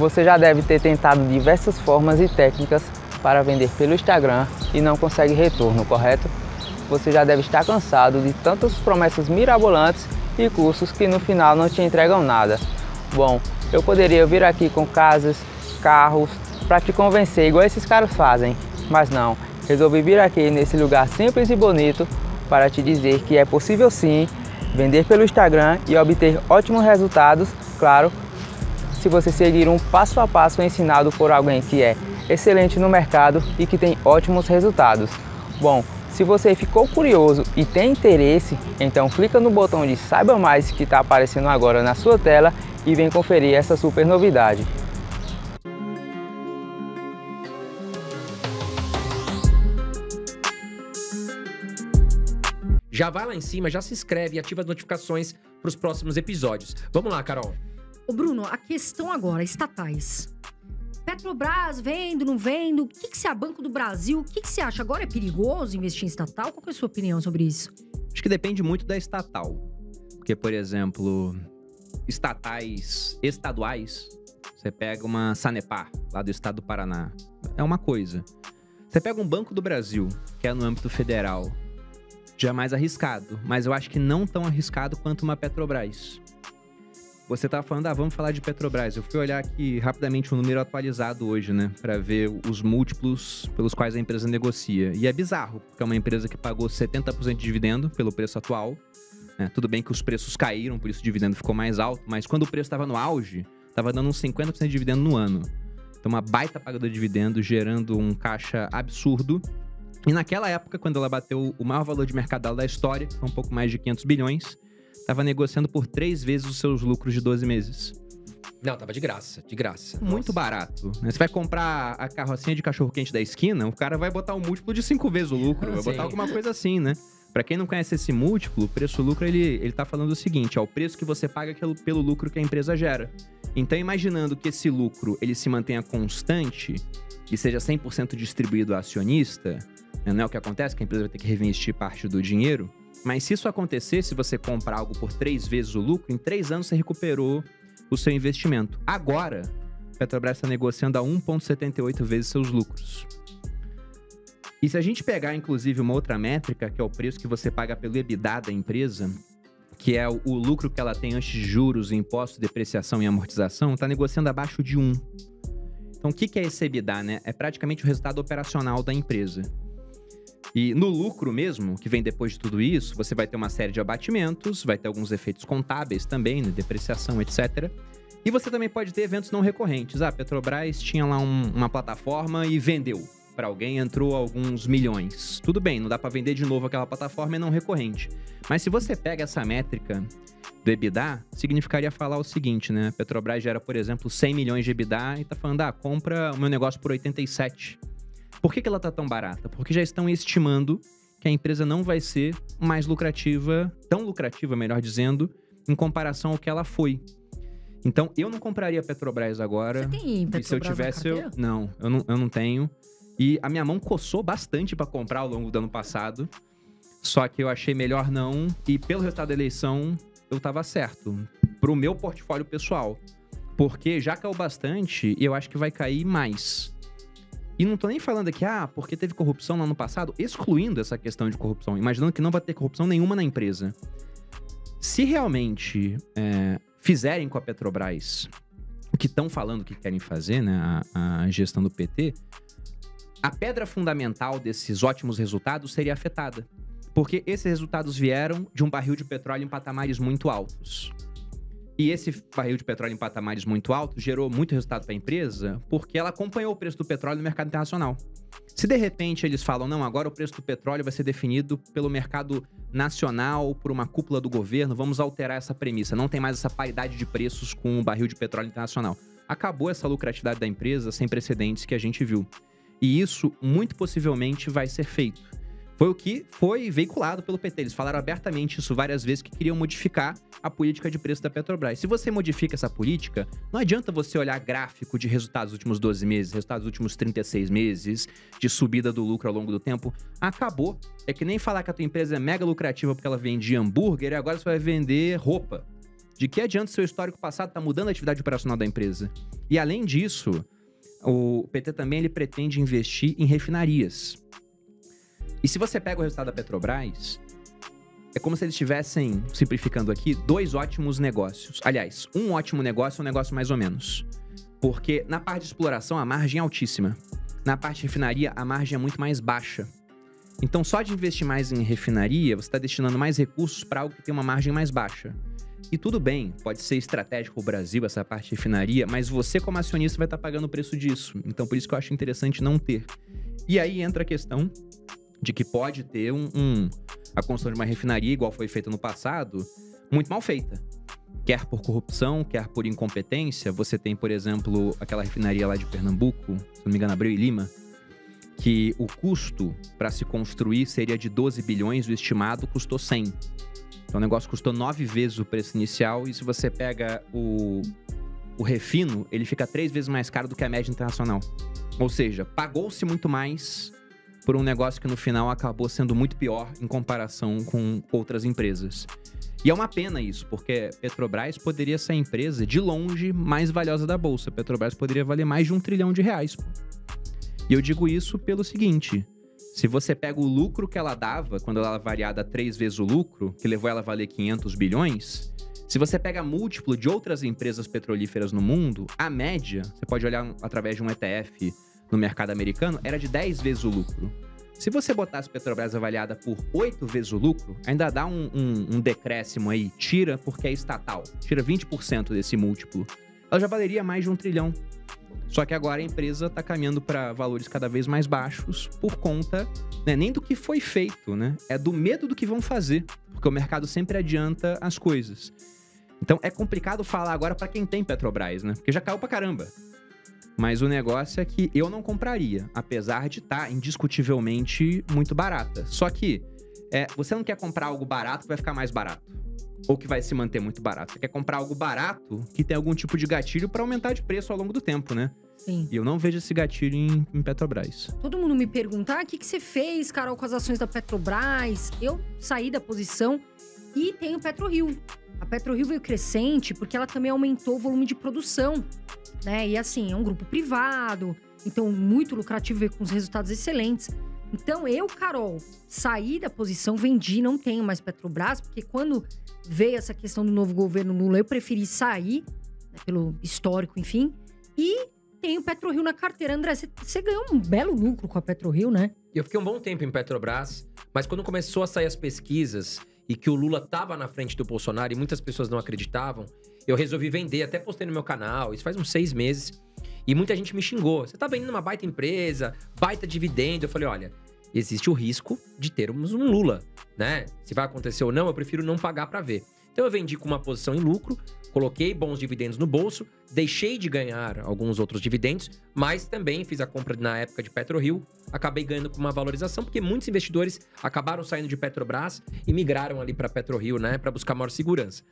Você já deve ter tentado diversas formas e técnicas para vender pelo Instagram e não consegue retorno, correto? Você já deve estar cansado de tantas promessas mirabolantes e cursos que no final não te entregam nada. Bom, eu poderia vir aqui com casas, carros, para te convencer igual esses caras fazem, mas não, resolvi vir aqui nesse lugar simples e bonito para te dizer que é possível sim vender pelo Instagram e obter ótimos resultados, claro, se você seguir um passo a passo ensinado por alguém que é excelente no mercado e que tem ótimos resultados. Bom, se você ficou curioso e tem interesse, então clica no botão de Saiba Mais que está aparecendo agora na sua tela e vem conferir essa super novidade. Já vai lá em cima, já se inscreve e ativa as notificações para os próximos episódios. Vamos lá, Carol. Ô Bruno, a questão agora, estatais. Petrobras, vendo, não vendo? O que você é Banco do Brasil? O que você acha? Agora é perigoso investir em estatal? Qual que é a sua opinião sobre isso? Acho que depende muito da estatal. Porque, por exemplo, estaduais, você pega uma Sanepar, lá do estado do Paraná. É uma coisa. Você pega um Banco do Brasil, que é no âmbito federal, já é mais arriscado. Mas eu acho que não tão arriscado quanto uma Petrobras. Você tava falando, vamos falar de Petrobras. Eu fui olhar aqui rapidamente o número atualizado hoje, né? Pra ver os múltiplos pelos quais a empresa negocia. E é bizarro, porque é uma empresa que pagou 70% de dividendo pelo preço atual. Né? Tudo bem que os preços caíram, por isso o dividendo ficou mais alto. Mas quando o preço estava no auge, estava dando uns 50% de dividendo no ano. Então uma baita paga de dividendo, gerando um caixa absurdo. E naquela época, quando ela bateu o maior valor de mercado dela da história, que foi um pouco mais de 500 bilhões... Tava negociando por 3 vezes os seus lucros de 12 meses. Não, tava de graça, de graça. Muito Nossa. Barato. Né? Você vai comprar a carrocinha de cachorro-quente da esquina, o cara vai botar um múltiplo de 5 vezes o lucro. Vai botar alguma coisa assim, né? Pra quem não conhece esse múltiplo, o preço-lucro, ele tá falando o seguinte, ó, o preço que você paga pelo lucro que a empresa gera. Então, imaginando que esse lucro, ele se mantenha constante e seja 100% distribuído a acionista, né? Não é o que acontece, que a empresa vai ter que reinvestir parte do dinheiro. Mas se isso acontecer, se você comprar algo por 3 vezes o lucro, em 3 anos você recuperou o seu investimento. Agora, a Petrobras está negociando a 1,78 vezes seus lucros. E se a gente pegar, inclusive, uma outra métrica, que é o preço que você paga pelo EBITDA da empresa, que é o lucro que ela tem antes de juros, impostos, depreciação e amortização, está negociando abaixo de 1. Então, o que é esse EBITDA, né? É praticamente o resultado operacional da empresa. E no lucro mesmo, que vem depois de tudo isso, você vai ter uma série de abatimentos, vai ter alguns efeitos contábeis também, né, depreciação, etc. E você também pode ter eventos não recorrentes. A Petrobras tinha lá uma plataforma e vendeu para alguém, entrou alguns milhões. Tudo bem, não dá para vender de novo aquela plataforma, é não recorrente. Mas se você pega essa métrica do EBITDA, significaria falar o seguinte, né? A Petrobras gera, por exemplo, 100 milhões de EBITDA e tá falando, compra o meu negócio por 87. Por que ela tá tão barata? Porque já estão estimando que a empresa não vai ser mais lucrativa, tão lucrativa, melhor dizendo, em comparação ao que ela foi. Então, eu não compraria a Petrobras agora. Você tem Petrobras se eu tivesse, eu não tenho. E a minha mão coçou bastante para comprar ao longo do ano passado. Só que eu achei melhor não. E pelo resultado da eleição, eu tava certo. Pro meu portfólio pessoal. Porque já caiu bastante e eu acho que vai cair mais. E não tô nem falando aqui, porque teve corrupção no ano passado, excluindo essa questão de corrupção, imaginando que não vai ter corrupção nenhuma na empresa. Se realmente fizerem com a Petrobras o que estão falando que querem fazer, né, a gestão do PT, a pedra fundamental desses ótimos resultados seria afetada. Porque esses resultados vieram de um barril de petróleo em patamares muito altos. E esse barril de petróleo em patamares muito altos gerou muito resultado para a empresa porque ela acompanhou o preço do petróleo no mercado internacional. Se de repente eles falam, não, agora o preço do petróleo vai ser definido pelo mercado nacional, por uma cúpula do governo, vamos alterar essa premissa. Não tem mais essa paridade de preços com o barril de petróleo internacional. Acabou essa lucratividade da empresa sem precedentes que a gente viu. E isso, muito possivelmente, vai ser feito. Foi o que foi veiculado pelo PT. Eles falaram abertamente isso várias vezes, que queriam modificar a política de preço da Petrobras. Se você modifica essa política, não adianta você olhar gráfico de resultados dos últimos 12 meses, resultados dos últimos 36 meses, de subida do lucro ao longo do tempo. Acabou. É que nem falar que a tua empresa é mega lucrativa porque ela vendia hambúrguer e agora você vai vender roupa. De que adianta o seu histórico passado tá mudando a atividade operacional da empresa? E além disso, o PT também ele pretende investir em refinarias. E se você pega o resultado da Petrobras, é como se eles estivessem, simplificando aqui, 2 ótimos negócios. Aliás, um ótimo negócio é um negócio mais ou menos. Porque na parte de exploração a margem é altíssima. Na parte de refinaria a margem é muito mais baixa. Então só de investir mais em refinaria, você está destinando mais recursos para algo que tem uma margem mais baixa. E tudo bem, pode ser estratégico para o Brasil essa parte de refinaria, mas você como acionista vai estar pagando o preço disso. Então por isso que eu acho interessante não ter. E aí entra a questão de que pode ter a construção de uma refinaria, igual foi feita no passado, muito mal feita. Quer por corrupção, quer por incompetência. Você tem, por exemplo, aquela refinaria lá de Pernambuco, se não me engano, Abreu e Lima, que o custo para se construir seria de 12 bilhões, o estimado custou 100. Então o negócio custou 9 vezes o preço inicial, e se você pega o refino, ele fica 3 vezes mais caro do que a média internacional. Ou seja, pagou-se muito mais por um negócio que no final acabou sendo muito pior em comparação com outras empresas. E é uma pena isso, porque Petrobras poderia ser a empresa de longe mais valiosa da Bolsa. Petrobras poderia valer mais de R$1 trilhão. E eu digo isso pelo seguinte: se você pega o lucro que ela dava, quando ela era variada 3 vezes o lucro, que levou ela a valer 500 bilhões, se você pega múltiplo de outras empresas petrolíferas no mundo, a média, você pode olhar através de um ETF no mercado americano, era de 10 vezes o lucro. Se você botasse Petrobras avaliada por 8 vezes o lucro, ainda dá um decréscimo aí, tira porque é estatal, tira 20% desse múltiplo. Ela já valeria mais de R$1 trilhão. Só que agora a empresa está caminhando para valores cada vez mais baixos por conta, né, nem do que foi feito, né? É do medo do que vão fazer, porque o mercado sempre adianta as coisas. Então é complicado falar agora para quem tem Petrobras, né? Porque já caiu pra caramba. Mas o negócio é que eu não compraria, apesar de estar indiscutivelmente muito barata. Só que você não quer comprar algo barato que vai ficar mais barato, ou que vai se manter muito barato. Você quer comprar algo barato que tem algum tipo de gatilho para aumentar de preço ao longo do tempo, né? Sim. E eu não vejo esse gatilho em Petrobras. Todo mundo me pergunta, o que você fez, Carol, com as ações da Petrobras? Eu saí da posição e tenho PetroRio. A PetroRio veio crescente porque ela também aumentou o volume de produção, né? E assim, é um grupo privado, então muito lucrativo, veio com os resultados excelentes. Então eu, Carol, saí da posição, vendi, não tenho mais Petrobras, porque quando veio essa questão do novo governo Lula, eu preferi sair, né, pelo histórico, enfim, e tenho PetroRio na carteira. André, você ganhou um belo lucro com a PetroRio, né? Eu fiquei um bom tempo em Petrobras, mas quando começou a sair as pesquisas e que o Lula tava na frente do Bolsonaro e muitas pessoas não acreditavam, eu resolvi vender, até postei no meu canal, isso faz uns 6 meses, e muita gente me xingou. Você tá vendendo uma baita empresa, baita dividendo. Eu falei, olha, existe o risco de termos um Lula, né? Se vai acontecer ou não, eu prefiro não pagar pra ver. Então eu vendi com uma posição em lucro, coloquei bons dividendos no bolso, deixei de ganhar alguns outros dividendos, mas também fiz a compra na época de PetroRio, acabei ganhando com uma valorização, porque muitos investidores acabaram saindo de Petrobras e migraram ali para PetroRio, né, para buscar maior segurança.